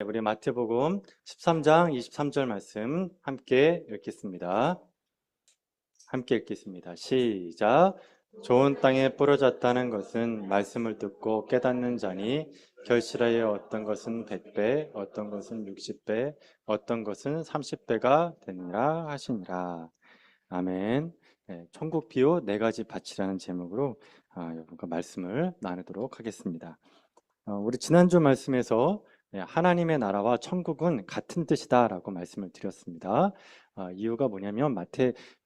우리 마태복음 13장 23절 말씀 함께 읽겠습니다. 시작. 좋은 땅에 부러졌다는 것은 말씀을 듣고 깨닫는 자니 결실하여 어떤 것은 100배, 어떤 것은 60배, 어떤 것은 30배가 되니라 하시니라. 아멘. 천국 비유 네 가지 밭이라는 제목으로 여러분과 말씀을 나누도록 하겠습니다. 우리 지난주 말씀에서 하나님의 나라와 천국은 같은 뜻이다라고 말씀을 드렸습니다. 이유가 뭐냐면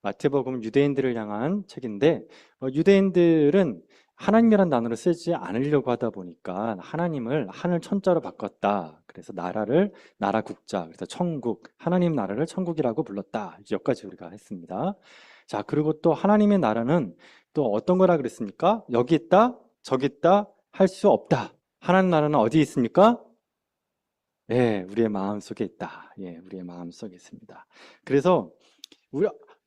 마태복음 유대인들을 향한 책인데 유대인들은 하나님이란 단어를 쓰지 않으려고 하다 보니까 하나님을 하늘 천자로 바꿨다. 그래서 나라 국자, 그래서 천국, 하나님 나라를 천국이라고 불렀다. 여기까지 우리가 했습니다. 자, 그리고 또 하나님의 나라는 또 어떤 거라 그랬습니까? 여기 있다, 저기 있다, 할 수 없다. 하나님 나라는 어디 있습니까? 예, 우리의 마음 속에 있다. 예, 우리의 마음 속에 있습니다. 그래서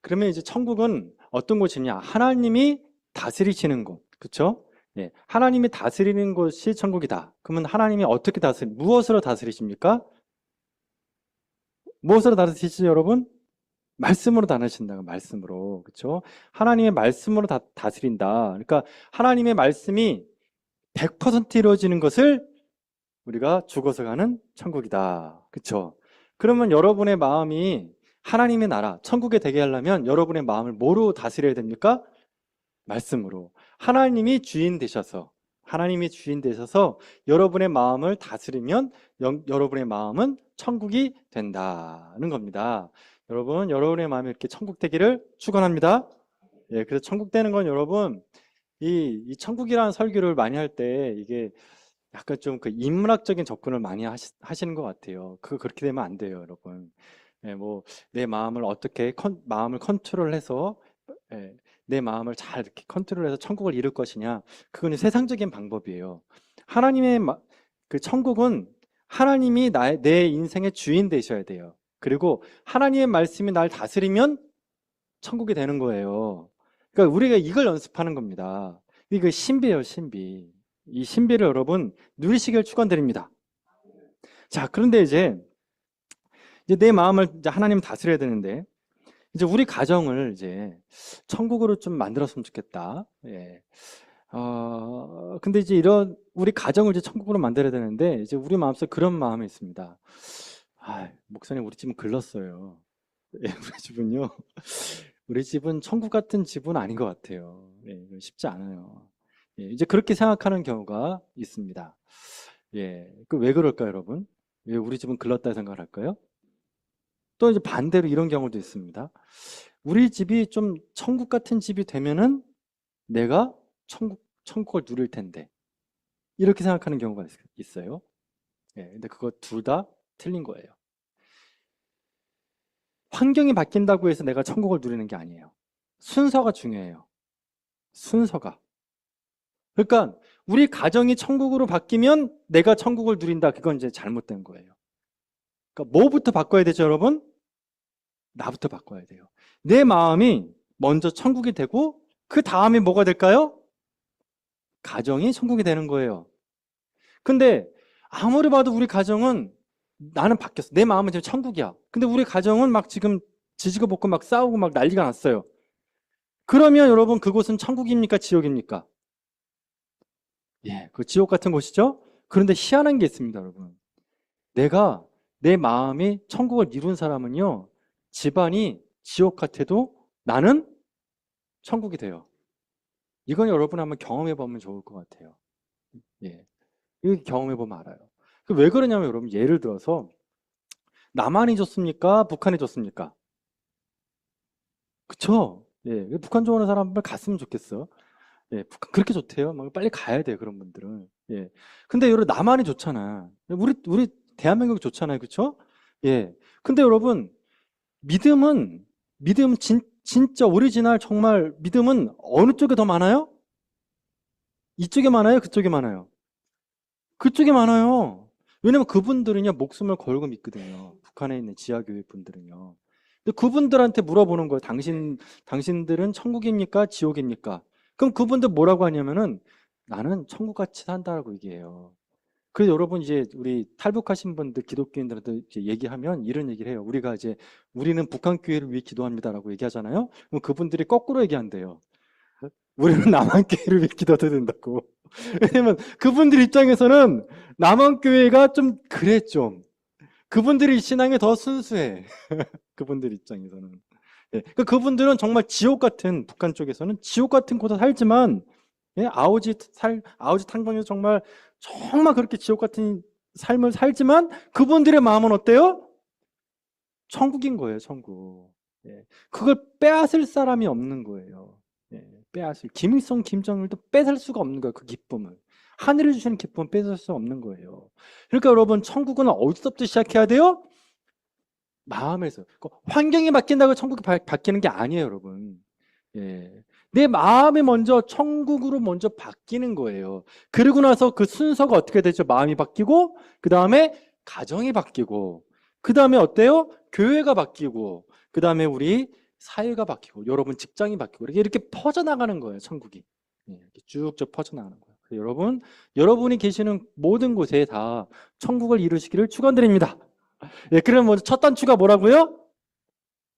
그러면 이제 천국은 어떤 곳이냐? 하나님이 다스리시는 곳, 그렇죠? 예, 하나님이 다스리는 곳이 천국이다. 그러면 하나님이 어떻게 무엇으로 다스리십니까? 무엇으로 다스리시죠, 여러분? 말씀으로 다스리신다고, 말씀으로, 그렇죠? 하나님의 말씀으로 다스린다. 그러니까 하나님의 말씀이 100% 이루어지는 것을 우리가 죽어서 가는 천국이다. 그쵸? 그러면 여러분의 마음이 하나님의 나라, 천국에 되게 하려면 여러분의 마음을 뭐로 다스려야 됩니까? 말씀으로. 하나님이 주인 되셔서 여러분의 마음을 다스리면 여러분의 마음은 천국이 된다는 겁니다. 여러분, 여러분의 마음이 이렇게 천국 되기를 축원합니다. 예, 그래서 천국 되는 건 여러분, 이 천국이라는 설교를 많이 할 때 이게 약간 좀 그 인문학적인 접근을 많이 하시는 것 같아요. 그렇게 되면 안 돼요, 여러분. 예, 뭐 내 마음을 어떻게 마음을 컨트롤해서 내 마음을 잘 이렇게 컨트롤해서 천국을 이룰 것이냐? 그건 세상적인 방법이에요. 하나님의 그 천국은 하나님이 내 인생의 주인 되셔야 돼요. 그리고 하나님의 말씀이 날 다스리면 천국이 되는 거예요. 그러니까 우리가 이걸 연습하는 겁니다. 이거 신비예요, 신비. 이 신비를 여러분 누리시길 축원드립니다. 자, 그런데 이제 내 마음을 이제 하나님 다스려야 되는데 이제 우리 가정을 이제 천국으로 좀 만들었으면 좋겠다. 예. 근데 이제 이런 우리 가정을 이제 천국으로 만들어야 되는데 이제 우리 마음속에 그런 마음이 있습니다. 목사님, 우리 집은 글렀어요. 예, 우리 집은 천국 같은 집은 아닌 것 같아요. 예, 쉽지 않아요. 예, 이제 그렇게 생각하는 경우가 있습니다. 예, 왜 그럴까요, 여러분? 왜 우리 집은 글렀다 생각을 할까요? 또 이제 반대로 이런 경우도 있습니다. 우리 집이 좀 천국 같은 집이 되면은 내가 천국을 누릴 텐데. 이렇게 생각하는 경우가 있어요. 예, 근데 그거 둘 다 틀린 거예요. 환경이 바뀐다고 해서 내가 천국을 누리는 게 아니에요. 순서가 중요해요. 순서가. 그러니까 우리 가정이 천국으로 바뀌면 내가 천국을 누린다. 그건 이제 잘못된 거예요. 그러니까 뭐부터 바꿔야 되죠, 여러분? 나부터 바꿔야 돼요. 내 마음이 먼저 천국이 되고 그 다음에 뭐가 될까요? 가정이 천국이 되는 거예요. 근데 아무리 봐도 우리 가정은 나는 바뀌었어. 내 마음은 지금 천국이야. 근데 우리 가정은 막 지금 지지고 볶고 막 싸우고 막 난리가 났어요. 그러면 여러분 그곳은 천국입니까? 지옥입니까? 예, 그 지옥 같은 곳이죠? 그런데 희한한 게 있습니다, 여러분. 내 마음이 천국을 이룬 사람은요, 집안이 지옥 같아도 나는 천국이 돼요. 이건 여러분 한번 경험해 보면 좋을 것 같아요. 예. 이거 경험해 보면 알아요. 왜 그러냐면 여러분, 예를 들어서 남한이 좋습니까? 북한이 좋습니까? 그쵸? 예. 북한 좋아하는 사람들 갔으면 좋겠어. 예. 북한 그렇게 좋대요. 막 빨리 가야 돼요, 그런 분들은. 예. 근데 여러분, 남한이 좋잖아. 우리 대한민국이 좋잖아요. 그쵸? 예. 근데 여러분, 믿음은 진짜 오리지널 정말 믿음은 어느 쪽에 더 많아요? 이쪽에 많아요? 그쪽에 많아요? 그쪽에 많아요. 왜냐면 그분들은요, 목숨을 걸고 믿거든요. 북한에 있는 지하교회 분들은요. 근데 그분들한테 물어보는 거예요. 당신들은 천국입니까? 지옥입니까? 그럼 그분들 뭐라고 하냐면은 나는 천국같이 산다라고 얘기해요. 그래서 여러분 이제 우리 탈북하신 분들 기독교인들한테 이제 얘기하면 이런 얘기를 해요. 우리는 북한 교회를 위해 기도합니다라고 얘기하잖아요. 그럼 그분들이 거꾸로 얘기한대요. 우리는 남한 교회를 위해 기도해야 된다고. 왜냐면 그분들 입장에서는 남한 교회가 좀 그래 좀. 그분들이 신앙이 더 순수해. 그분들 입장에서는. 예, 그분들은 정말 지옥 같은, 북한 쪽에서는 지옥 같은 곳에 살지만, 예, 아우지 탄광에서 정말 그렇게 지옥 같은 삶을 살지만, 그분들의 마음은 어때요? 천국인 거예요, 천국. 예, 그걸 빼앗을 사람이 없는 거예요. 예, 김일성, 김정일도 뺏을 수가 없는 거예요, 그 기쁨을. 하늘이 주시는 기쁨은 뺏을 수 없는 거예요. 그러니까 여러분, 천국은 어디서부터 시작해야 돼요? 마음에서. 환경이 바뀐다고 천국이 바뀌는 게 아니에요, 여러분. 예. 내 마음이 먼저 천국으로 먼저 바뀌는 거예요. 그러고 나서 그 순서가 어떻게 되죠? 마음이 바뀌고, 그 다음에 가정이 바뀌고, 그 다음에 어때요? 교회가 바뀌고, 그 다음에 우리 사회가 바뀌고, 여러분 직장이 바뀌고, 이렇게 퍼져나가는 거예요, 천국이. 예, 이렇게 쭉쭉 퍼져나가는 거예요. 여러분이 계시는 모든 곳에 다 천국을 이루시기를 축원드립니다. 예, 그럼 먼저 첫 단추가 뭐라고요?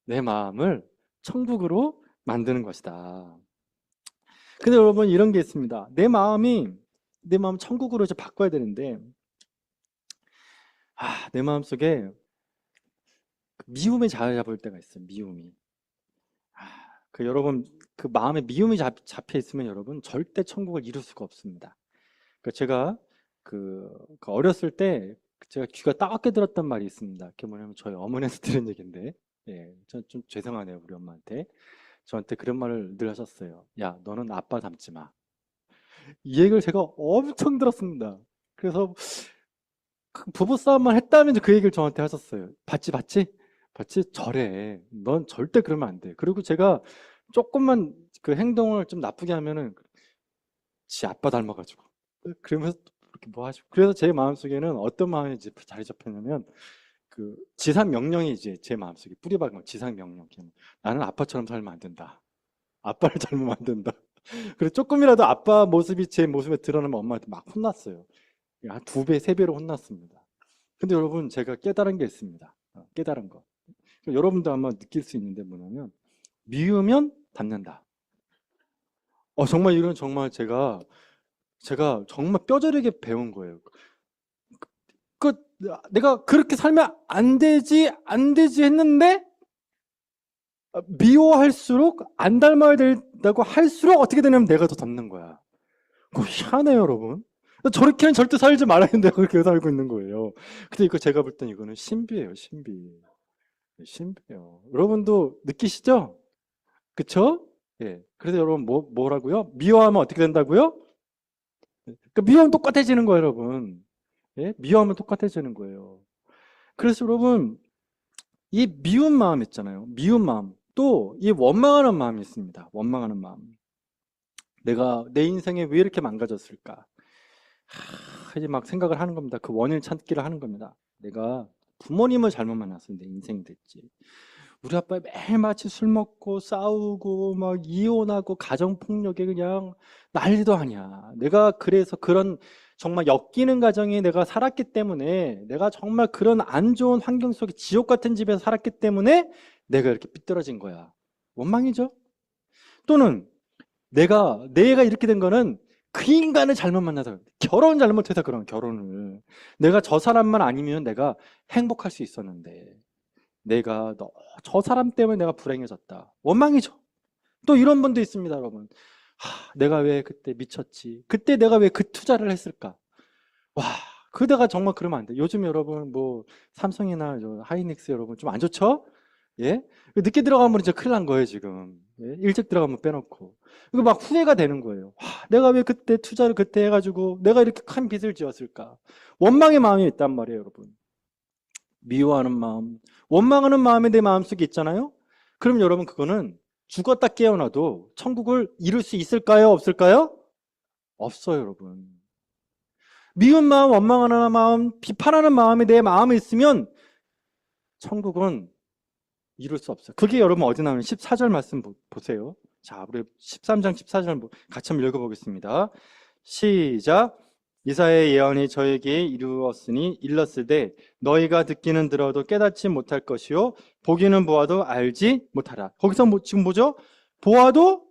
내 마음을 천국으로 만드는 것이다. 근데 여러분 이런 게 있습니다. 내 마음 천국으로 이제 바꿔야 되는데, 내 마음 속에 미움이 자리 잡을 때가 있어요. 미움이. 여러분 그 마음에 미움이 잡혀 있으면 여러분 절대 천국을 이룰 수가 없습니다. 제가 그 어렸을 때 제가 귀가 따갑게 들었던 말이 있습니다. 그게 뭐냐면 저희 어머니한테 들은 얘기인데, 예, 좀 죄송하네요 우리 엄마한테. 저한테 그런 말을 늘 하셨어요. 야, 너는 아빠 닮지 마. 이 얘기를 제가 엄청 들었습니다. 그래서 부부싸움만 했다면 그 얘기를 저한테 하셨어요. 봤지? 저래. 넌 절대 그러면 안 돼. 그리고 제가 조금만 그 행동을 좀 나쁘게 하면은 지 아빠 닮아가지고. 그러면서 그렇게 뭐 하시고. 그래서 제 마음속에는 어떤 마음이 이제 자리 잡혔냐면 그 지상 명령이 이제 제 마음속에 뿌리박은 지상 명령. 나는 아빠처럼 살면 안 된다. 아빠를 닮으면 안 된다. 그래서 조금이라도 아빠 모습이 제 모습에 드러나면 엄마한테 막 혼났어요. 한 2배, 3배로 혼났습니다. 근데 여러분, 제가 깨달은 게 있습니다. 깨달은 거. 여러분도 아마 느낄 수 있는데 뭐냐면, 미우면 닮는다. 정말 이건 정말 제가 정말 뼈저리게 배운 거예요. 내가 그렇게 살면 안 되지 했는데, 미워할수록 안 닮아야 된다고 할수록 어떻게 되냐면 내가 더 닮는 거야. 그거 희한해요, 여러분. 저렇게는 절대 살지 말아야 된다고 그렇게 살고 있는 거예요. 근데 이거 제가 볼 땐 이거는 신비예요, 신비. 신비예요. 여러분도 느끼시죠? 그쵸? 예. 그래서 여러분 뭐라고요? 미워하면 어떻게 된다고요? 미워하면 똑같아지는 거예요, 여러분. 예? 미워하면 똑같아지는 거예요. 그래서 여러분, 이 미운 마음 있잖아요. 미운 마음. 또 이 원망하는 마음이 있습니다. 원망하는 마음. 내가 내 인생에 왜 이렇게 망가졌을까? 이제 막 생각을 하는 겁니다. 그 원인 찾기를 하는 겁니다. 내가 부모님을 잘못 만났어. 내 인생이 됐지. 우리 아빠 매일 마치 술 먹고 싸우고 막 이혼하고 가정폭력에 그냥 난리도 아니야. 내가 그래서 그런 정말 엮이는 가정에 내가 살았기 때문에, 내가 정말 그런 안 좋은 환경 속에 지옥 같은 집에서 살았기 때문에 내가 이렇게 삐뚤어진 거야. 원망이죠. 또는 내가 이렇게 된 거는 그 인간을 잘못 만나서, 결혼 잘못해서 그런 결혼을. 내가 저 사람만 아니면 내가 행복할 수 있었는데, 저 사람 때문에 내가 불행해졌다. 원망이죠. 또 이런 분도 있습니다, 여러분. 내가 왜 그때 미쳤지? 그때 내가 왜 그 투자를 했을까? 와, 그대가 정말 그러면 안 돼. 요즘 여러분, 삼성이나 하이닉스 여러분 좀 안 좋죠? 예? 늦게 들어가면 이제 큰일 난 거예요, 지금. 예? 일찍 들어가면 빼놓고. 이거 막 후회가 되는 거예요. 내가 왜 그때 투자를 그때 해가지고 내가 이렇게 큰 빚을 지었을까? 원망의 마음이 있단 말이에요, 여러분. 미워하는 마음, 원망하는 마음이 내 마음속에 있잖아요? 그럼 여러분 그거는 죽었다 깨어나도 천국을 이룰 수 있을까요? 없을까요? 없어요, 여러분. 미운 마음, 원망하는 마음, 비판하는 마음이 내 마음에 있으면 천국은 이룰 수 없어요. 그게 여러분 어디 나오는 14절 말씀 보세요. 자, 우리 13장 14절 같이 한번 읽어보겠습니다. 시작. 이사야의 예언이 저에게 이루었으니 일렀으되 너희가 듣기는 들어도 깨닫지 못할 것이요 보기는 보아도 알지 못하라. 거기서 지금 뭐죠? 보아도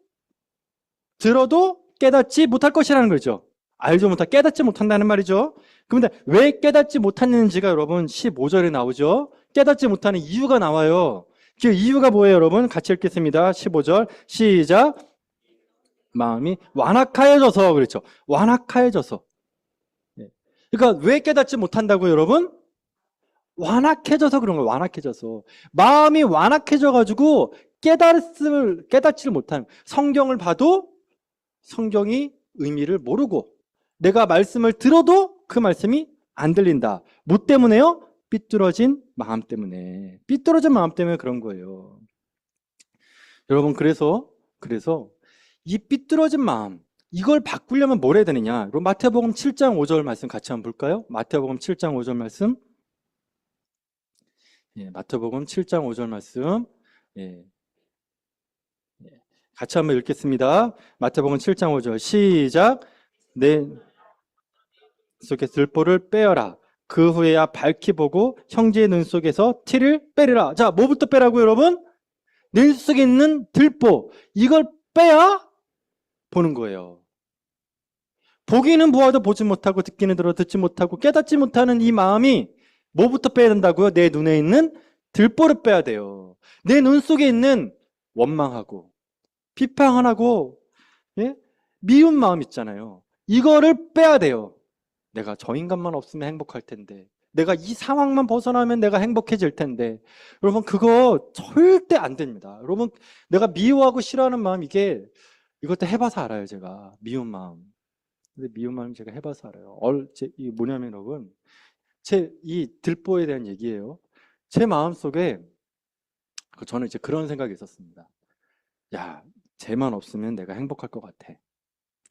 들어도 깨닫지 못할 것이라는 거죠. 알지 못하, 깨닫지 못한다는 말이죠. 그런데 왜 깨닫지 못했는지가 여러분 15절에 나오죠. 깨닫지 못하는 이유가 나와요. 그 이유가 뭐예요, 여러분? 같이 읽겠습니다. 15절 시작. 마음이 완악하여져서 그랬죠. 완악하여져서. 그러니까 왜 깨닫지 못한다고요, 여러분? 완악해져서 그런 거예요. 완악해져서. 마음이 완악해져가지고 깨닫지를 못하는. 성경을 봐도 성경이 의미를 모르고 내가 말씀을 들어도 그 말씀이 안 들린다. 뭐 때문에요? 삐뚤어진 마음 때문에. 삐뚤어진 마음 때문에 그런 거예요. 여러분, 그래서 이 삐뚤어진 마음, 이걸 바꾸려면 뭘 해야 되느냐? 그럼 마태복음 7장 5절 말씀 같이 한번 볼까요? 마태복음 7장 5절 말씀. 예, 마태복음 7장 5절 말씀. 예. 같이 한번 읽겠습니다. 마태복음 7장 5절 시작. 내 속에 들보를 빼어라. 그 후에야 밝히 보고 형제의 눈 속에서 티를 빼리라. 자, 뭐부터 빼라고요, 여러분? 눈 속에 있는 들보. 이걸 빼야 보는 거예요. 보기는 보아도 보지 못하고 듣기는 들어 듣지 못하고 깨닫지 못하는 이 마음이 뭐부터 빼야 된다고요? 내 눈에 있는 들보를 빼야 돼요. 내 눈 속에 있는 원망하고 비판하고 예? 미운 마음 있잖아요. 이거를 빼야 돼요. 내가 저 인간만 없으면 행복할 텐데, 내가 이 상황만 벗어나면 내가 행복해질 텐데. 여러분, 그거 절대 안 됩니다. 여러분, 내가 미워하고 싫어하는 마음, 이것도 해봐서 알아요. 제가 미운 마음. 근데 미운 마음 제가 해봐서 알아요. 이 뭐냐면 여러분, 이 들보에 대한 얘기예요. 제 마음 속에 저는 이제 그런 생각이 있었습니다. 야, 쟤만 없으면 내가 행복할 것 같아.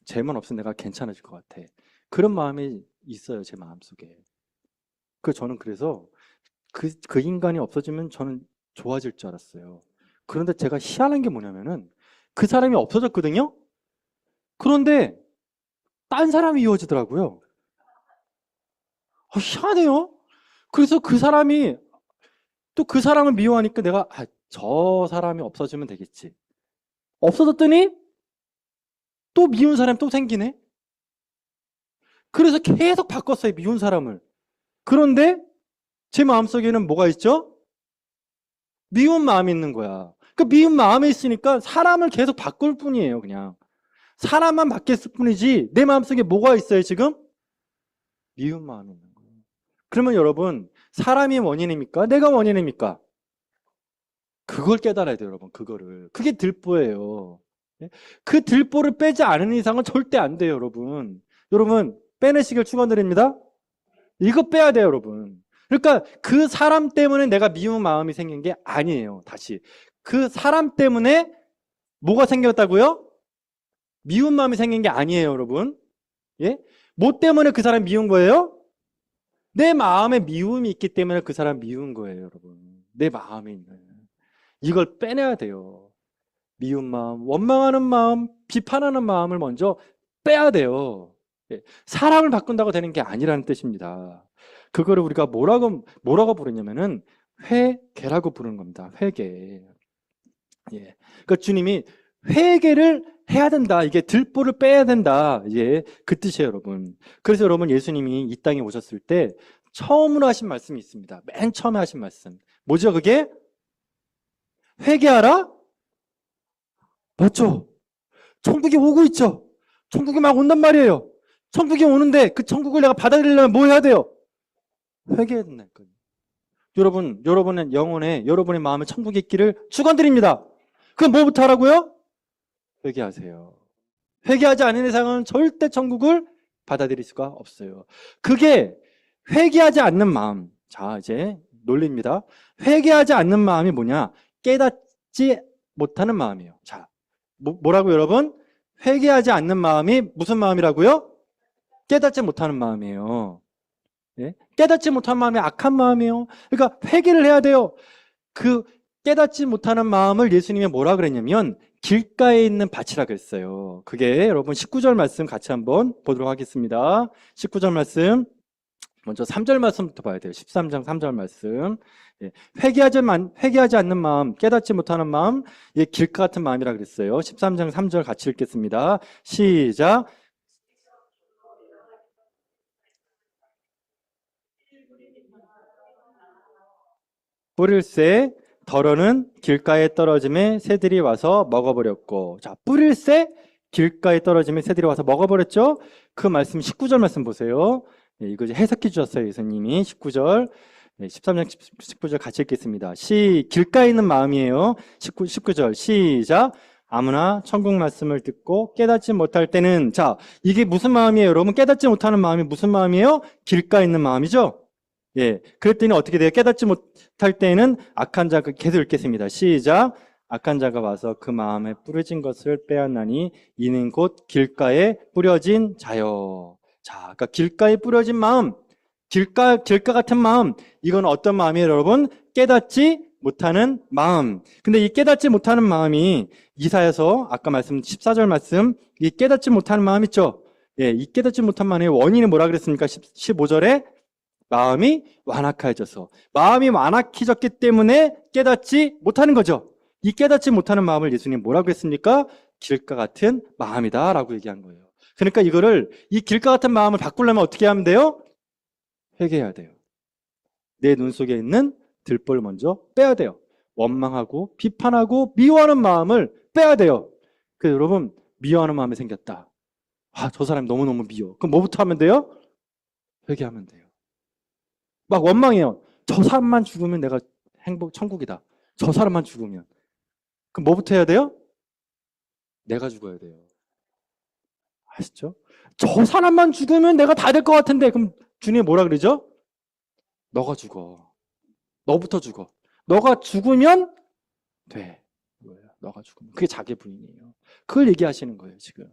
쟤만 없으면 내가 괜찮아질 것 같아. 그런 마음이 있어요, 제 마음속에. 저는 그래서 그 인간이 없어지면 저는 좋아질 줄 알았어요. 그런데 제가 희한한 게 뭐냐면은 그 사람이 없어졌거든요? 그런데 딴 사람이 이어지더라고요. 희한해요? 그래서 그 사람이 또 그 사람을 미워하니까 내가 저 사람이 없어지면 되겠지. 없어졌더니 또 미운 사람이 또 생기네? 그래서 계속 바꿨어요, 미운 사람을. 그런데 제 마음속에는 뭐가 있죠? 미운 마음이 있는 거야. 그 미운 마음이 있으니까 사람을 계속 바꿀 뿐이에요, 그냥. 사람만 바뀌었을 뿐이지 내 마음속에 뭐가 있어요, 지금? 미운 마음이 있는 거예요. 그러면 여러분, 사람이 원인입니까? 내가 원인입니까? 그걸 깨달아야 돼요, 여러분. 그거를. 그게 들보예요. 그 들보를 빼지 않은 이상은 절대 안 돼요, 여러분. 여러분, 빼내시길 축원드립니다. 이거 빼야 돼요, 여러분. 그러니까 그 사람 때문에 내가 미운 마음이 생긴 게 아니에요. 다시. 그 사람 때문에 뭐가 생겼다고요? 미운 마음이 생긴 게 아니에요, 여러분. 예? 뭐 때문에 그 사람 미운 거예요? 내 마음에 미움이 있기 때문에 그 사람 미운 거예요, 여러분. 내 마음에 있는. 이걸 빼내야 돼요. 미운 마음, 원망하는 마음, 비판하는 마음을 먼저 빼야 돼요. 예. 사람을 바꾼다고 되는 게 아니라는 뜻입니다. 그거를 우리가 뭐라고 부르냐면은 회개라고 부르는 겁니다. 회개. 예. 그러니까 주님이 회개를 해야 된다. 이게 들보를 빼야 된다. 예. 그 뜻이에요, 여러분. 그래서 여러분, 예수님이 이 땅에 오셨을 때 처음으로 하신 말씀이 있습니다. 맨 처음에 하신 말씀. 뭐죠, 그게? 회개하라? 맞죠? 천국이 오고 있죠? 천국이 막 온단 말이에요. 천국이 오는데 그 천국을 내가 받아들이려면 뭐 해야 돼요? 회개해야 된다니까요. 여러분의 영혼에, 여러분의 마음에 천국이 있기를 축원드립니다. 그럼 뭐부터 하라고요? 회개하세요. 회개하지 않은 이상은 절대 천국을 받아들일 수가 없어요. 그게 회개하지 않는 마음. 자, 이제 논리입니다. 회개하지 않는 마음이 뭐냐? 깨닫지 못하는 마음이에요. 자, 뭐라고 여러분? 회개하지 않는 마음이 무슨 마음이라고요? 깨닫지 못하는 마음이에요. 예? 깨닫지 못한 마음이 악한 마음이에요. 그러니까 회개를 해야 돼요. 그 깨닫지 못하는 마음을 예수님이 뭐라 그랬냐면 길가에 있는 밭이라 그랬어요. 그게 여러분 19절 말씀 같이 한번 보도록 하겠습니다. 19절 말씀. 먼저 3절 말씀부터 봐야 돼요. 13장 3절 말씀. 예, 회개하지 않는 마음, 깨닫지 못하는 마음, 예, 길가 같은 마음이라 그랬어요. 13장 3절 같이 읽겠습니다. 시작. 뿌릴새 덜어는 길가에 떨어짐에 새들이 와서 먹어버렸고. 자, 뿌릴새 길가에 떨어짐에 새들이 와서 먹어버렸죠. 그 말씀 19절 말씀 보세요. 예, 이거 이제 해석해 주셨어요, 예수님이. 19절. 13장 19절 같이 읽겠습니다. 길가에 있는 마음이에요. 19절 시작. 아무나 천국 말씀을 듣고 깨닫지 못할 때는, 자, 이게 무슨 마음이에요, 여러분? 깨닫지 못하는 마음이 무슨 마음이에요? 길가에 있는 마음이죠. 예, 그랬더니 어떻게 돼요? 깨닫지 못할 때에는 악한 자가, 계속 읽겠습니다. 시작. 악한 자가 와서 그 마음에 뿌려진 것을 빼앗나니 이는 곧 길가에 뿌려진 자요. 자, 그러니까 길가에 뿌려진 마음, 길가 같은 마음, 이건 어떤 마음이에요, 여러분? 깨닫지 못하는 마음. 근데 이 깨닫지 못하는 마음이 이사야서 아까 말씀 14절 말씀, 이 깨닫지 못하는 마음 있죠? 예, 이 깨닫지 못한 마음의 원인이 뭐라 그랬습니까? 15절에 마음이 완악해져서, 마음이 완악해졌기 때문에 깨닫지 못하는 거죠. 이 깨닫지 못하는 마음을 예수님 뭐라고 했습니까? 길가 같은 마음이다 라고 얘기한 거예요. 그러니까 이 길가 같은 마음을 바꾸려면 어떻게 하면 돼요? 회개해야 돼요. 내 눈 속에 있는 들보를 먼저 빼야 돼요. 원망하고 비판하고 미워하는 마음을 빼야 돼요. 그래서 여러분, 미워하는 마음이 생겼다. 아, 저 사람 너무너무 미워. 그럼 뭐부터 하면 돼요? 회개하면 돼요. 막 원망해요. 저 사람만 죽으면 내가 천국이다. 저 사람만 죽으면. 그럼 뭐부터 해야 돼요? 내가 죽어야 돼요. 아시죠? 저 사람만 죽으면 내가 다 될 것 같은데, 그럼 주님이 뭐라 그러죠? 너가 죽어. 너부터 죽어. 너가 죽으면 돼. 너가 죽으면. 그게 자기 부인이에요. 그걸 얘기하시는 거예요, 지금.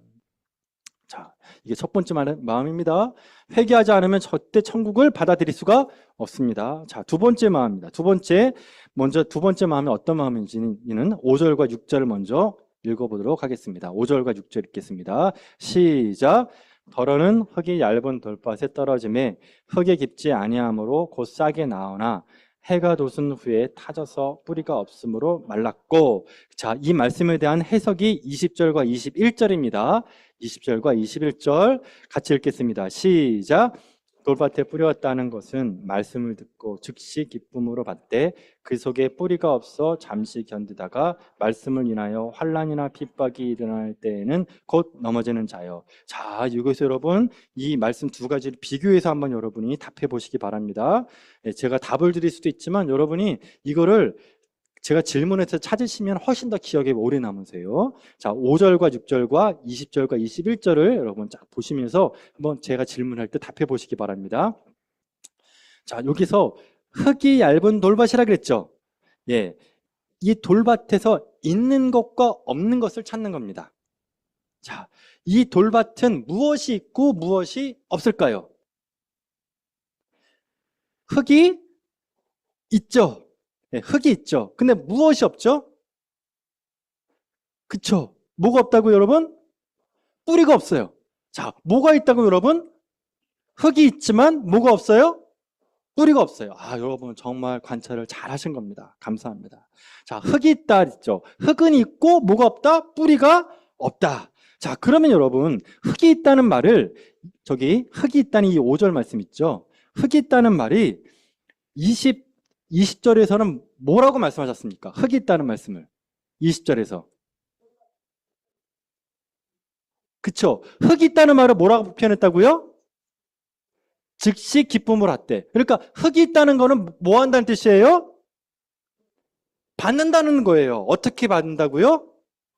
자, 이게 첫 번째 마음입니다. 회개하지 않으면 절대 천국을 받아들일 수가 없습니다. 자, 두 번째 마음입니다. 두 번째 마음이 어떤 마음인지는 5절과 6절을 먼저 읽어보도록 하겠습니다. 5절과 6절 읽겠습니다. 시작. 덜어는 흙이 얇은 돌밭에 떨어짐에 흙에 깊지 아니하므로 곧 싹이 나오나 해가 돋은 후에 타져서 뿌리가 없으므로 말랐고. 자, 이 말씀에 대한 해석이 20절과 21절입니다. 20절과 21절 같이 읽겠습니다. 시작. 돌밭에 뿌렸다는 것은 말씀을 듣고 즉시 기쁨으로 받되 그 속에 뿌리가 없어 잠시 견디다가 말씀을 인하여 환난이나 핍박이 일어날 때에는 곧 넘어지는 자요. 자, 여기서 여러분 이 말씀 두 가지를 비교해서 한번 여러분이 답해 보시기 바랍니다. 제가 답을 드릴 수도 있지만 여러분이 이거를 제가 질문해서 찾으시면 훨씬 더 기억에 오래 남으세요. 자, 5절과 6절과 20절과 21절을 여러분 쫙 보시면서 한번 제가 질문할 때 답해 보시기 바랍니다. 자, 여기서 흙이 얇은 돌밭이라 그랬죠. 예, 이 돌밭에서 있는 것과 없는 것을 찾는 겁니다. 자, 이 돌밭은 무엇이 있고 무엇이 없을까요? 흙이 있죠. 네, 흙이 있죠. 근데 무엇이 없죠? 그쵸? 뭐가 없다고 여러분? 뿌리가 없어요. 자, 뭐가 있다고 여러분? 흙이 있지만 뭐가 없어요? 뿌리가 없어요. 아, 여러분 정말 관찰을 잘 하신 겁니다. 감사합니다. 자, 흙이 있다 했죠. 흙은 있고 뭐가 없다? 뿌리가 없다. 자, 그러면 여러분 흙이 있다는 말을 흙이 있다는 이 5절 말씀 있죠. 흙이 있다는 말이 20절에서는 뭐라고 말씀하셨습니까? 흙이 있다는 말씀을 20절에서. 그쵸? 흙이 있다는 말을 뭐라고 표현했다고요? 즉시 기쁨을 받되. 그러니까 흙이 있다는 거는 뭐 한다는 뜻이에요? 받는다는 거예요. 어떻게 받는다고요?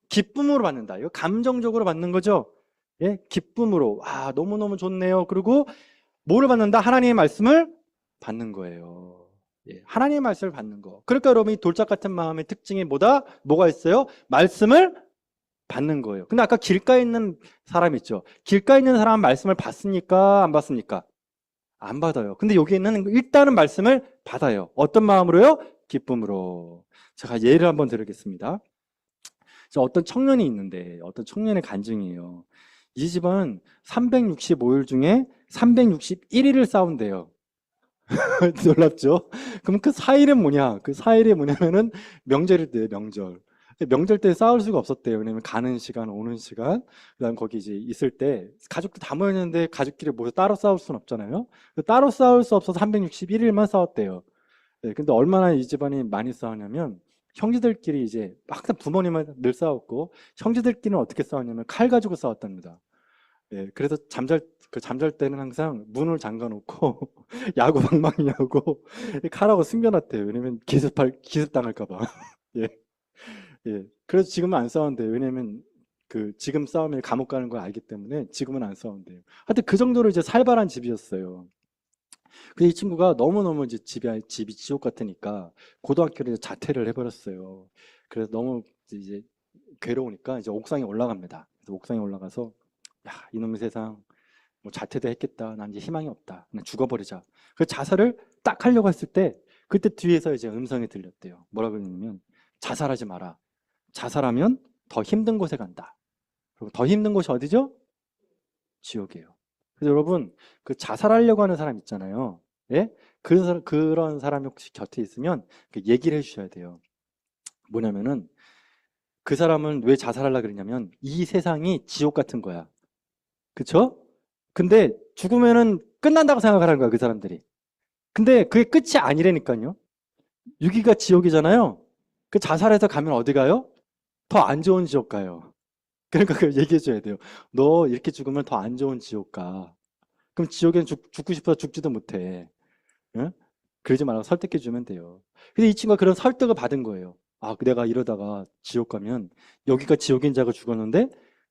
기쁨으로 받는다. 이거 감정적으로 받는 거죠. 예, 기쁨으로. 아, 너무너무 좋네요. 그리고 뭐를 받는다? 하나님의 말씀을 받는 거예요. 예, 하나님의 말씀을 받는 거. 그러니까 여러분 이 돌짝 같은 마음의 특징이 뭐가 있어요? 말씀을 받는 거예요. 근데 아까 길가에 있는 사람 있죠. 길가에 있는 사람은 말씀을 받습니까? 안 받습니까? 안 받아요. 근데 여기는 일단은 말씀을 받아요. 어떤 마음으로요? 기쁨으로. 제가 예를 한번 드리겠습니다. 어떤 청년이 있는데, 어떤 청년의 간증이에요. 이 집은 365일 중에 361일을 싸운대요. 놀랍죠? 그럼 그 4일은 뭐냐? 그 4일이 뭐냐면은 명절일 때예요, 명절. 명절 때 싸울 수가 없었대요. 왜냐면 가는 시간, 오는 시간, 그다음 거기 이제 있을 때 가족들 다 모였는데 가족끼리 모여 따로 싸울 수는 없잖아요. 따로 싸울 수 없어서 361일만 싸웠대요. 네, 근데 얼마나 이 집안이 많이 싸웠냐면 형제들끼리 이제 항상 부모님은 늘 싸웠고 형제들끼리는 어떻게 싸웠냐면 칼 가지고 싸웠답니다. 예, 그래서 잠잘 때는 항상 문을 잠가 놓고 야구 방망이냐고 칼하고 숨겨놨대요. 왜냐면 기습당할까 봐. 예, 예. 그래서 지금은 안 싸운대요. 왜냐면 지금 싸우면 감옥 가는 걸 알기 때문에 지금은 안 싸운대요. 하여튼 그 정도로 이제 살벌한 집이었어요. 근데 이 친구가 너무너무 이제 집이 지옥 같으니까 고등학교를 이제 자퇴를 해버렸어요. 그래서 너무 이제 괴로우니까 이제 옥상에 올라갑니다. 그래서 옥상에 올라가서 야, 이놈의 세상 뭐 자퇴도 했겠다. 난 이제 희망이 없다. 그냥 죽어버리자. 그 자살을 딱 하려고 했을 때 그때 뒤에서 이제 음성이 들렸대요. 뭐라 그러냐면 자살하지 마라. 자살하면 더 힘든 곳에 간다. 그리고 더 힘든 곳이 어디죠? 지옥이에요. 그래서 여러분 그 자살하려고 하는 사람 있잖아요. 예? 그런 사람이 혹시 곁에 있으면 그 얘기를 해주셔야 돼요. 뭐냐면은 그 사람은 왜 자살하려고 그러냐면 이 세상이 지옥 같은 거야. 그쵸? 근데 죽으면은 끝난다고 생각하는 거야, 그 사람들이. 근데 그게 끝이 아니라니까요. 유기가 지옥이잖아요. 그 자살해서 가면 어디 가요? 더 안 좋은 지옥 가요. 그러니까 그걸 얘기해 줘야 돼요. 너 이렇게 죽으면 더 안 좋은 지옥 가. 그럼 지옥에는 죽고 싶어서 죽지도 못해. 응? 그러지 말라고 설득해 주면 돼요. 근데 이 친구가 그런 설득을 받은 거예요. 아, 내가 이러다가 지옥 가면 여기가 지옥인 줄 알고 죽었는데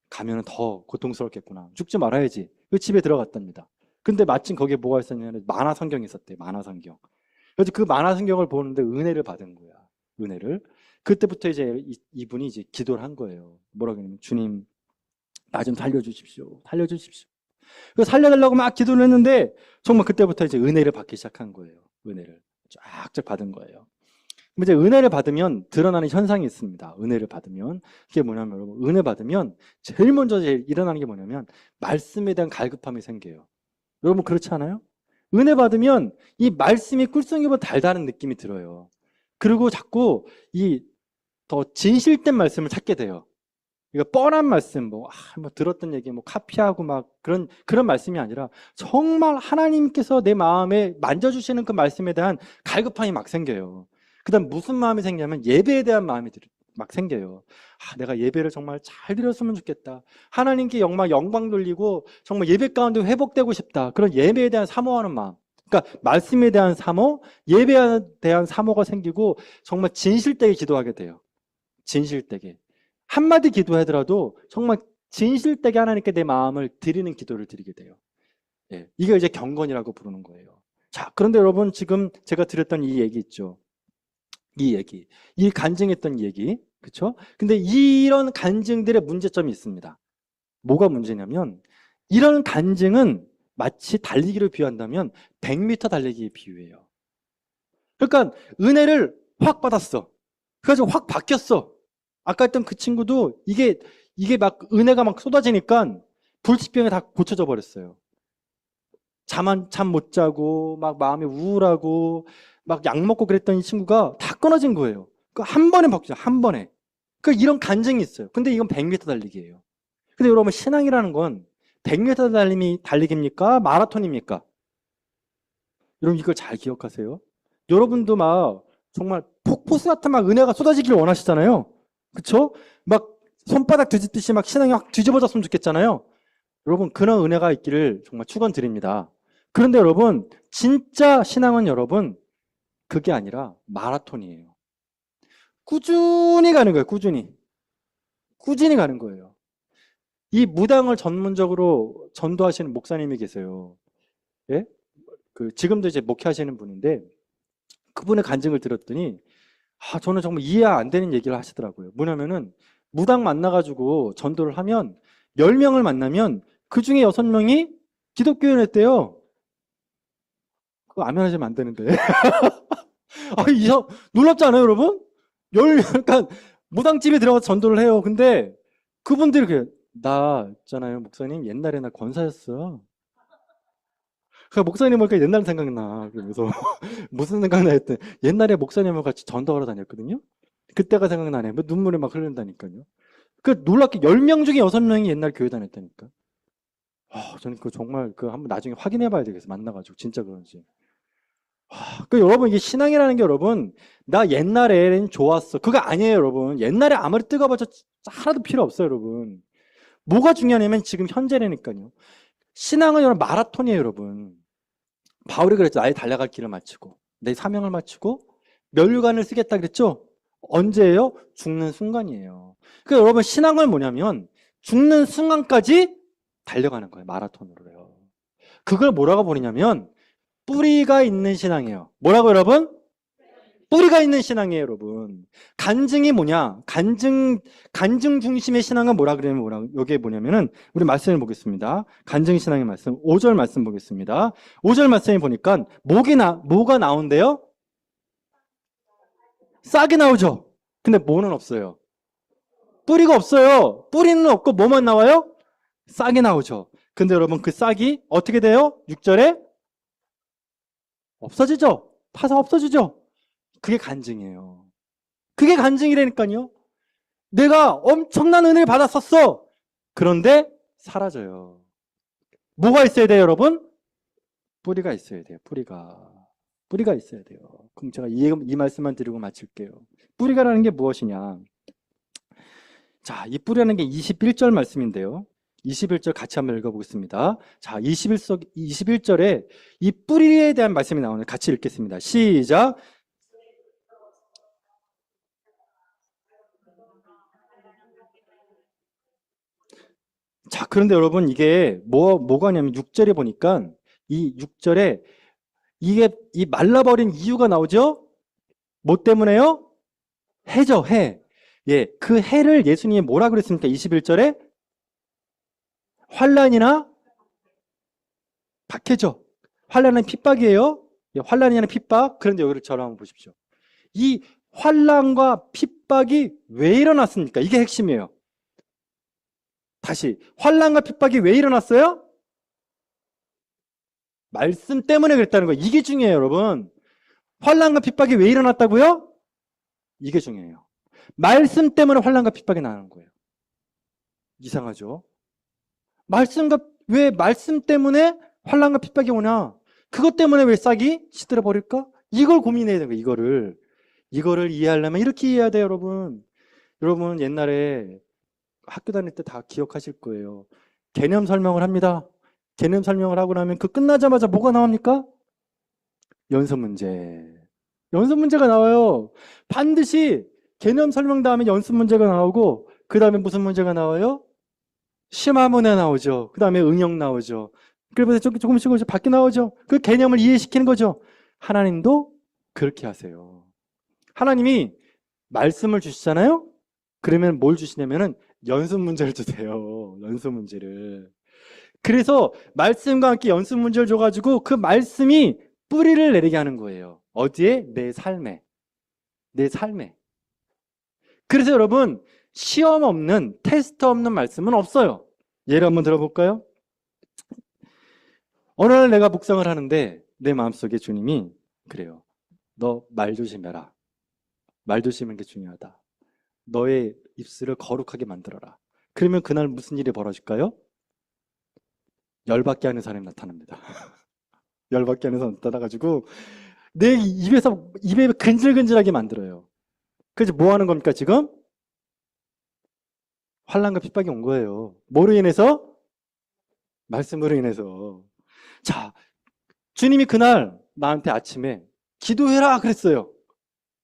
가면은 더 고통스럽겠구나. 죽지 말아야지. 그 집에 들어갔답니다. 근데 마침 거기에 뭐가 있었냐면 만화 성경이 있었대. 만화 성경. 그래서 그 만화 성경을 보는데 은혜를 받은 거야. 은혜를. 그때부터 이제 이분이 이제 기도를 한 거예요. 뭐라고 하냐면 주님 나 좀 살려주십시오. 살려주십시오. 그 살려달라고 막 기도를 했는데 정말 그때부터 이제 은혜를 받기 시작한 거예요. 은혜를 쫙쫙 받은 거예요. 그럼 이제 은혜를 받으면 드러나는 현상이 있습니다. 은혜를 받으면 그게 뭐냐면 여러분 은혜 받으면 제일 일어나는 게 뭐냐면 말씀에 대한 갈급함이 생겨요. 여러분 그렇지 않아요? 은혜 받으면 이 말씀이 꿀송이보다 달다는 느낌이 들어요. 그리고 자꾸 이 더 진실된 말씀을 찾게 돼요. 이거 뻔한 말씀, 뭐 들었던 얘기, 카피하고 막 그런 말씀이 아니라 정말 하나님께서 내 마음에 만져주시는 그 말씀에 대한 갈급함이 막 생겨요. 그 다음 무슨 마음이 생기냐면 예배에 대한 마음이 막 생겨요. 아, 내가 예배를 정말 잘 드렸으면 좋겠다. 하나님께 영광 돌리고 정말 예배 가운데 회복되고 싶다. 그런 예배에 대한 사모하는 마음. 그러니까 말씀에 대한 사모, 예배에 대한 사모가 생기고 정말 진실되게 기도하게 돼요. 진실되게. 한마디 기도하더라도 정말 진실되게 하나님께 내 마음을 드리는 기도를 드리게 돼요. 예, 이게 이제 경건이라고 부르는 거예요. 자, 그런데 여러분 지금 제가 드렸던 이 얘기 있죠. 이 간증했던 얘기, 그렇죠? 근데 이런 간증들의 문제점이 있습니다. 뭐가 문제냐면 이런 간증은 마치 달리기를 비유한다면 100m 달리기에 비유해요. 그러니까 은혜를 확 받았어. 그래가지고 확 바뀌었어. 아까 했던 그 친구도 이게 막 은혜가 막 쏟아지니까 불치병에 다 고쳐져 버렸어요. 잠 못 자고 막 마음이 우울하고 막 약 먹고 그랬던 이 친구가 다 끊어진 거예요. 그 한 번에 바뀌죠. 한 번에. 그 이런 간증이 있어요. 근데 이건 100m 달리기예요. 근데 여러분 신앙이라는 건 100m 달리기입니까? 마라톤입니까? 여러분 이걸 잘 기억하세요. 여러분도 막 정말 폭포수 같은 막 은혜가 쏟아지기를 원하시잖아요. 그쵸? 막 손바닥 뒤집듯이 막 신앙이 확 뒤집어졌으면 좋겠잖아요. 여러분 그런 은혜가 있기를 정말 축원드립니다. 그런데 여러분 진짜 신앙은 여러분 그게 아니라 마라톤이에요. 꾸준히 가는 거예요. 꾸준히 가는 거예요. 이 무당을 전문적으로 전도하시는 목사님이 계세요. 예? 지금도 이제 목회하시는 분인데 그분의 간증을 들었더니 저는 정말 이해 안 되는 얘기를 하시더라고요. 뭐냐면은 무당 만나가지고 전도를 하면 10명을 만나면 그 중에 6명이 기독교인이었대요. 그거 아멘하시면 안 되는데. 놀랍지 않아요, 여러분? 그러니까 무당집에 들어가서 전도를 해요. 근데 그분들이 나 있잖아요, 목사님 옛날에 나 권사였어. 그 목사님 보니까 옛날 생각나. 그러면서 무슨 생각나 했더니 옛날에 목사님과 같이 전도하러 다녔거든요. 그때가 생각나네. 뭐 눈물이 막 흐른다니까요. 그 놀랍게 10명 중에 6명이 옛날 교회 다녔다니까. 저는 그 정말 그 한번 나중에 확인해 봐야 되겠어. 만나가지고 진짜 그런지. 그 여러분 이게 신앙이라는 게 여러분 나 옛날엔 좋았어. 그거 아니에요, 여러분. 옛날에 아무리 뜨거워봤자 하나도 필요 없어요, 여러분. 뭐가 중요하냐면 지금 현재라니까요. 신앙은 여러분 마라톤이에요, 여러분. 바울이 그랬죠. 나의 달려갈 길을 마치고 내 사명을 마치고 면류관을 쓰겠다 그랬죠. 언제예요? 죽는 순간이에요. 그러니까 여러분 신앙은 뭐냐면 죽는 순간까지 달려가는 거예요. 마라톤으로요. 그걸 뭐라고 부르냐면 뿌리가 있는 신앙이에요. 뭐라고 여러분? 뿌리가 있는 신앙이에요, 여러분. 간증이 뭐냐? 간증 중심의 신앙은 뭐라 그러냐면 여기에 뭐냐면은 우리 말씀을 보겠습니다. 간증 신앙의 말씀 5절 말씀 보겠습니다. 5절 말씀에 보니까 뭐가 나온대요? 싹이 나오죠. 근데 뭐는 없어요? 뿌리가 없어요. 뿌리는 없고 뭐만 나와요? 싹이 나오죠. 근데 여러분 그 싹이 어떻게 돼요? 6절에 없어지죠. 파서 없어지죠. 그게 간증이에요. 그게 간증이라니까요. 내가 엄청난 은혜를 받았었어. 그런데 사라져요. 뭐가 있어야 돼요, 여러분? 뿌리가 있어야 돼요. 뿌리가 있어야 돼요. 그럼 제가 이 말씀만 드리고 마칠게요. 뿌리가라는 게 무엇이냐? 자, 이 뿌리라는 게 21절 말씀인데요. 21절 같이 한번 읽어보겠습니다. 자, 21절에 이 뿌리에 대한 말씀이 나오는데 같이 읽겠습니다. 시작. 자, 그런데 여러분 이게 뭐가냐면 6절에 보니까 이 6절에 이 말라버린 이유가 나오죠? 뭐 때문에요? 해죠, 해. 예, 그 해를 예수님이 뭐라 그랬습니까? 21절에 환난이나 박해죠. 환난은 핍박이에요. 예, 환난이나 핍박. 그런데 여기를 저랑 한번 보십시오. 이 환난과 핍박이 왜 일어났습니까? 이게 핵심이에요. 다시 환난과 핍박이 왜 일어났어요? 말씀 때문에 그랬다는 거예요. 이게 중요해요, 여러분. 환난과 핍박이 왜 일어났다고요? 이게 중요해요. 말씀 때문에 환난과 핍박이 나는 거예요. 이상하죠? 왜 말씀 때문에 환난과 핍박이 오냐? 그것 때문에 왜 싹이 시들어 버릴까? 이걸 고민해야 되는 거예요, 이거를 이해하려면 이렇게 이해해야 돼요, 여러분. 여러분 옛날에 학교 다닐 때 다 기억하실 거예요. 개념 설명을 합니다. 개념 설명을 하고 나면 그 끝나자마자 뭐가 나옵니까? 연습 문제. 연습 문제가 나와요. 반드시 개념 설명 다음에 연습 문제가 나오고 그 다음에 무슨 문제가 나와요? 심화문에 나오죠. 그 다음에 응용 나오죠. 그래서 조금씩 밖에 나오죠. 그 개념을 이해시키는 거죠. 하나님도 그렇게 하세요. 하나님이 말씀을 주시잖아요. 그러면 뭘 주시냐면은 연습 문제를 주세요. 연습 문제를. 그래서 말씀과 함께 연습 문제를 줘가지고 그 말씀이 뿌리를 내리게 하는 거예요. 어디에? 내 삶에. 내 삶에. 그래서 여러분 시험 없는 테스트 없는 말씀은 없어요. 예를 한번 들어볼까요? 어느 날 내가 묵상을 하는데 내 마음속에 주님이 그래요. 너 말 조심해라. 말 조심하는 게 중요하다. 너의 입술을 거룩하게 만들어라. 그러면 그날 무슨 일이 벌어질까요? 열받게 하는 사람이 나타납니다. 열받게 하는 사람이 나타나가지고 내 입에 근질근질하게 만들어요. 그래서 뭐 하는 겁니까 지금? 환난과 핍박이 온 거예요. 뭐로 인해서? 말씀으로 인해서. 자, 주님이 그날 나한테 아침에 기도해라 그랬어요.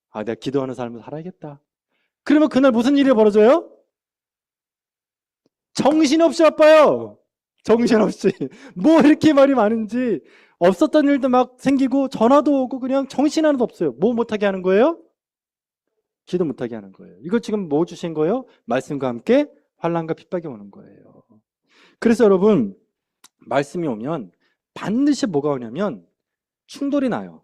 아, 내가 기도하는 삶을 살아야겠다. 그러면 그날 무슨 일이 벌어져요? 정신없이 아파요. 정신없이. 뭐 이렇게 말이 많은지 없었던 일도 막 생기고 전화도 오고 그냥 정신 하나도 없어요. 뭐 못하게 하는 거예요? 기도 못하게 하는 거예요. 이거 지금 뭐 주신 거예요? 말씀과 함께 환난과 핍박이 오는 거예요. 그래서 여러분 말씀이 오면 반드시 뭐가 오냐면 충돌이 나요.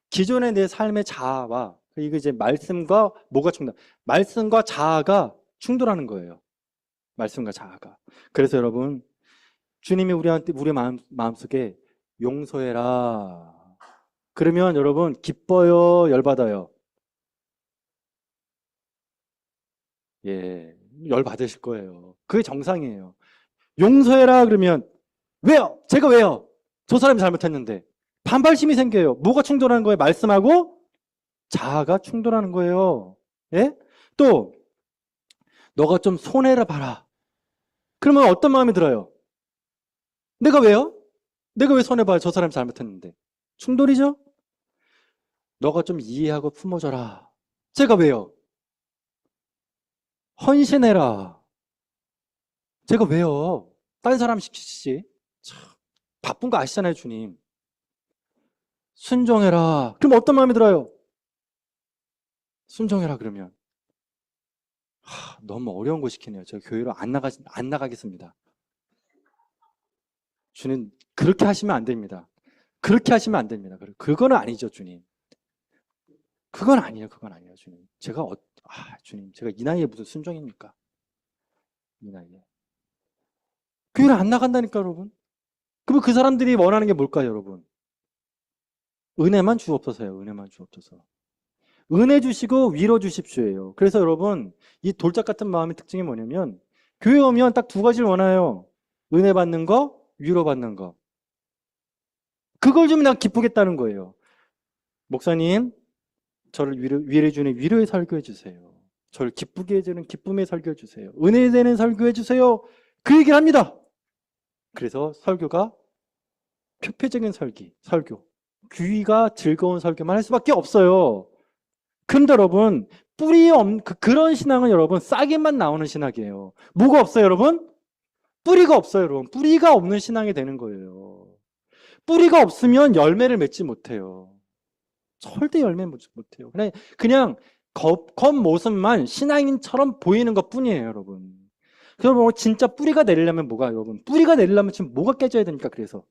기존의 내 삶의 자아와 이거 이제 말씀과 뭐가 충돌? 말씀과 자아가 충돌하는 거예요. 말씀과 자아가. 그래서 여러분, 주님이 우리한테 우리 마음속에 용서해라. 그러면 여러분 기뻐요, 열받아요? 예, 열받으실 거예요. 그게 정상이에요. 용서해라 그러면 왜요? 제가 왜요? 저 사람이 잘못했는데. 반발심이 생겨요. 뭐가 충돌하는 거예요? 말씀하고 자아가 충돌하는 거예요. 예? 또 너가 좀 손해를 봐라. 그러면 어떤 마음이 들어요? 내가 왜요? 내가 왜 손해봐요? 저 사람이 잘못했는데. 충돌이죠? 너가 좀 이해하고 품어줘라. 제가 왜요? 헌신해라. 제가 왜요? 딴 사람 시키시지. 참, 바쁜 거 아시잖아요, 주님. 순종해라. 그럼 어떤 마음이 들어요? 순종해라, 그러면. 너무 어려운 거 시키네요. 제가 교회로 안 나가겠습니다. 주님, 그렇게 하시면 안 됩니다. 그렇게 하시면 안 됩니다. 그건 아니죠, 주님. 그건 아니에요, 주님. 주님, 제가 이 나이에 무슨 순종입니까? 이 나이에. 교회를 안 나간다니까, 여러분. 그럼 그 사람들이 원하는 게 뭘까요, 여러분? 은혜만 주옵소서요, 은혜만 주옵소서. 은혜 주시고 위로 주십시오예요. 그래서 여러분, 이 돌짝 같은 마음의 특징이 뭐냐면, 교회 오면 딱 두 가지를 원해요. 은혜 받는 거, 위로 받는 거. 그걸 주면 난 기쁘겠다는 거예요. 목사님, 저를 위로해 주는 위로의 설교해 주세요. 저를 기쁘게 해주는 기쁨의 설교해 주세요. 은혜 되는 설교해 주세요. 그 얘기를 합니다. 그래서 설교가 표피적인 설교. 귀가 즐거운 설교만 할 수밖에 없어요. 그런데 여러분, 뿌리 없는 그런 신앙은 여러분 싹에만 나오는 신학이에요. 뭐가 없어요, 여러분? 뿌리가 없어요, 여러분. 뿌리가 없는 신앙이 되는 거예요. 뿌리가 없으면 열매를 맺지 못해요. 절대 열매 맺지 못해요. 그냥 겉모습만 신앙인처럼 보이는 것 뿐이에요, 여러분. 그러면 진짜 뿌리가 내리려면 뭐가, 여러분? 뿌리가 내리려면 지금 뭐가 깨져야 됩니까? 그래서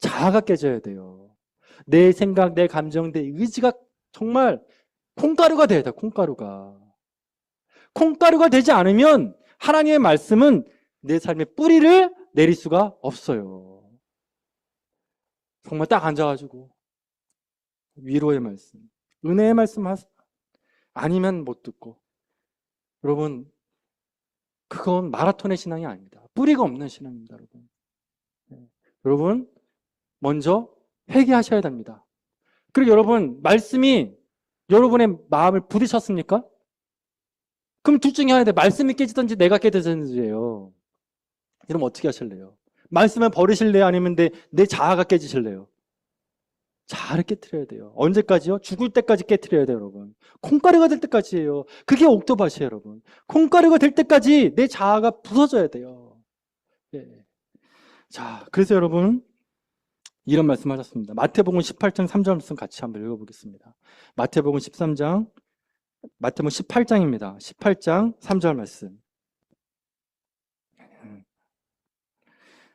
자아가 깨져야 돼요. 내 생각, 내 감정, 내 의지가 정말 콩가루가 돼야 돼요, 콩가루가. 콩가루가 되지 않으면 하나님의 말씀은 내 삶의 뿌리를 내릴 수가 없어요. 정말 딱 앉아가지고 위로의 말씀, 은혜의 말씀 아니면 못 듣고. 여러분, 그건 마라톤의 신앙이 아닙니다. 뿌리가 없는 신앙입니다, 여러분. 여러분, 먼저 회개하셔야 됩니다. 그리고 여러분, 말씀이 여러분의 마음을 부딪혔습니까? 그럼 둘 중에 하나 돼. 말씀이 깨지든지 내가 깨지든지예요. 그럼 어떻게 하실래요? 말씀을 버리실래요? 아니면 내 자아가 깨지실래요? 자아를 깨트려야 돼요. 언제까지요? 죽을 때까지 깨트려야 돼요, 여러분. 콩가루가 될 때까지예요. 그게 옥토밭이에요, 여러분. 콩가루가 될 때까지 내 자아가 부서져야 돼요. 예. 자, 그래서 여러분, 이런 말씀 하셨습니다. 마태복음 18장 3절 말씀 같이 한번 읽어보겠습니다. 마태복음 18장입니다. 18장 3절 말씀.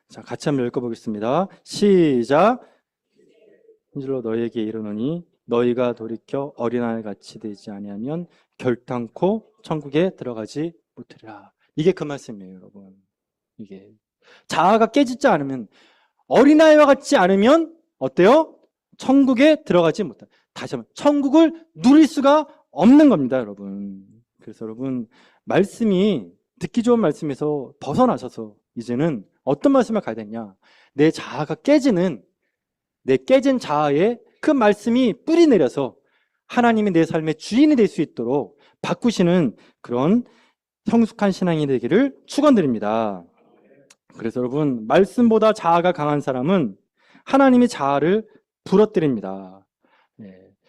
자, 같이 한번 읽어보겠습니다. 시작. 진실로 너희에게 이르노니 너희가 돌이켜 어린아이 같이 되지 아니하면 결단코 천국에 들어가지 못하리라. 이게 그 말씀이에요, 여러분. 이게 자아가 깨지지 않으면, 어린아이와 같지 않으면 어때요? 천국에 들어가지 못한다. 다시 한번, 천국을 누릴 수가 없는 겁니다, 여러분. 그래서 여러분, 말씀이 듣기 좋은 말씀에서 벗어나셔서 이제는 어떤 말씀을 가야 되냐? 내 자아가 깨지는, 내 깨진 자아에 그 말씀이 뿌리 내려서 하나님이 내 삶의 주인이 될 수 있도록 바꾸시는 그런 성숙한 신앙이 되기를 축원드립니다. 그래서 여러분, 말씀보다 자아가 강한 사람은 하나님의 자아를 부러뜨립니다.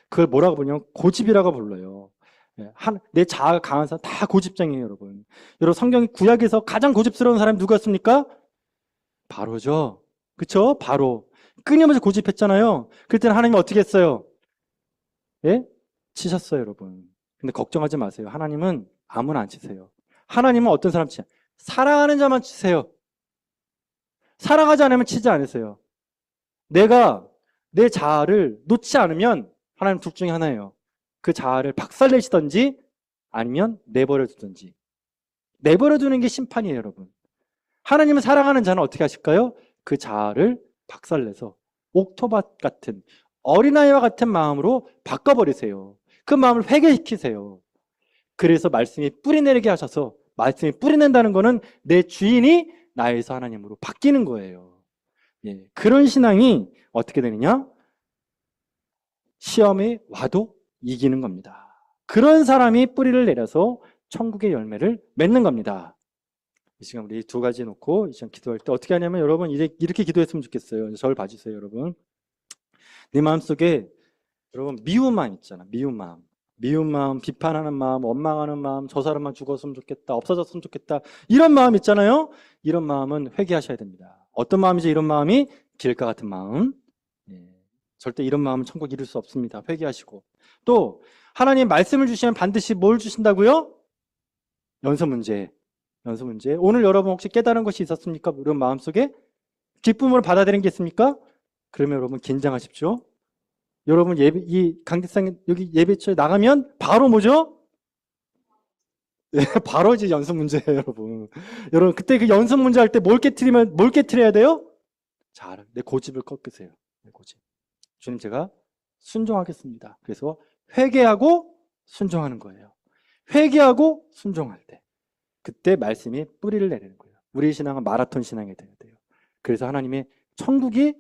그걸 뭐라고 부르냐면 고집이라고 불러요. 내 자아가 강한 사람 다 고집쟁이에요, 여러분. 여러분, 성경 구약에서 가장 고집스러운 사람이 누구였습니까? 바로죠. 그쵸? 바로. 끊임없이 고집했잖아요. 그때는 하나님이 어떻게 했어요? 예? 치셨어요, 여러분. 근데 걱정하지 마세요. 하나님은 아무나 안 치세요. 하나님은 어떤 사람 치세요? 사랑하는 자만 치세요. 사랑하지 않으면 치지 않으세요. 내가 내 자아를 놓지 않으면 하나님 둘 중에 하나예요. 그 자아를 박살내시든지 아니면 내버려 두든지. 내버려 두는 게 심판이에요, 여러분. 하나님은 사랑하는 자는 어떻게 하실까요? 그 자아를 박살내서 옥토밭 같은 어린아이와 같은 마음으로 바꿔버리세요. 그 마음을 회개시키세요. 그래서 말씀이 뿌리내리게 하셔서, 말씀이 뿌리낸다는 거는 내 주인이 나에서 하나님으로 바뀌는 거예요. 예, 그런 신앙이 어떻게 되느냐? 시험에 와도 이기는 겁니다. 그런 사람이 뿌리를 내려서 천국의 열매를 맺는 겁니다. 이 시간 우리 두 가지 놓고 이 시간 기도할 때 어떻게 하냐면, 여러분 이렇게 기도했으면 좋겠어요. 저를 봐주세요, 여러분. 내 마음속에 여러분 미운 마음 있잖아. 미운 마음, 비판하는 마음, 원망하는 마음, 저 사람만 죽었으면 좋겠다, 없어졌으면 좋겠다, 이런 마음 있잖아요. 이런 마음은 회개하셔야 됩니다. 어떤 마음이죠? 이런 마음이 길가 같은 마음. 예, 절대 이런 마음은 천국 이룰 수 없습니다. 회개하시고, 또 하나님 말씀을 주시면 반드시 뭘 주신다고요? 연서 문제. 오늘 여러분 혹시 깨달은 것이 있었습니까? 이런 마음속에 기쁨으로 받아들인 게 있습니까? 그러면 여러분 긴장하십시오. 여러분 이 강대상 여기 예배처에 나가면 바로 뭐죠? 네, 바로 이제 연습 문제예요, 여러분. 여러분 그때 그 연습 문제 할 때 뭘 깨트려야 돼요? 자, 내 고집을 꺾으세요. 내 고집. 주님, 제가 순종하겠습니다. 그래서 회개하고 순종하는 거예요. 회개하고 순종할 때, 그때 말씀이 뿌리를 내리는 거예요. 우리 신앙은 마라톤 신앙이 돼야 돼요. 그래서 하나님의 천국이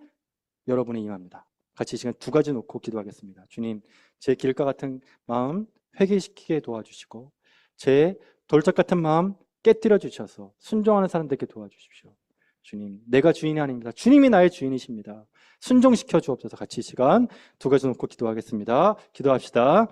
여러분에 임합니다. 같이 이 시간 두 가지 놓고 기도하겠습니다. 주님, 제 길가 같은 마음 회개시키게 도와주시고, 제 돌짝 같은 마음 깨뜨려 주셔서 순종하는 사람들께 도와주십시오. 주님, 내가 주인이 아닙니다. 주님이 나의 주인이십니다. 순종시켜 주옵소서. 같이 이 시간 두 가지 놓고 기도하겠습니다. 기도합시다.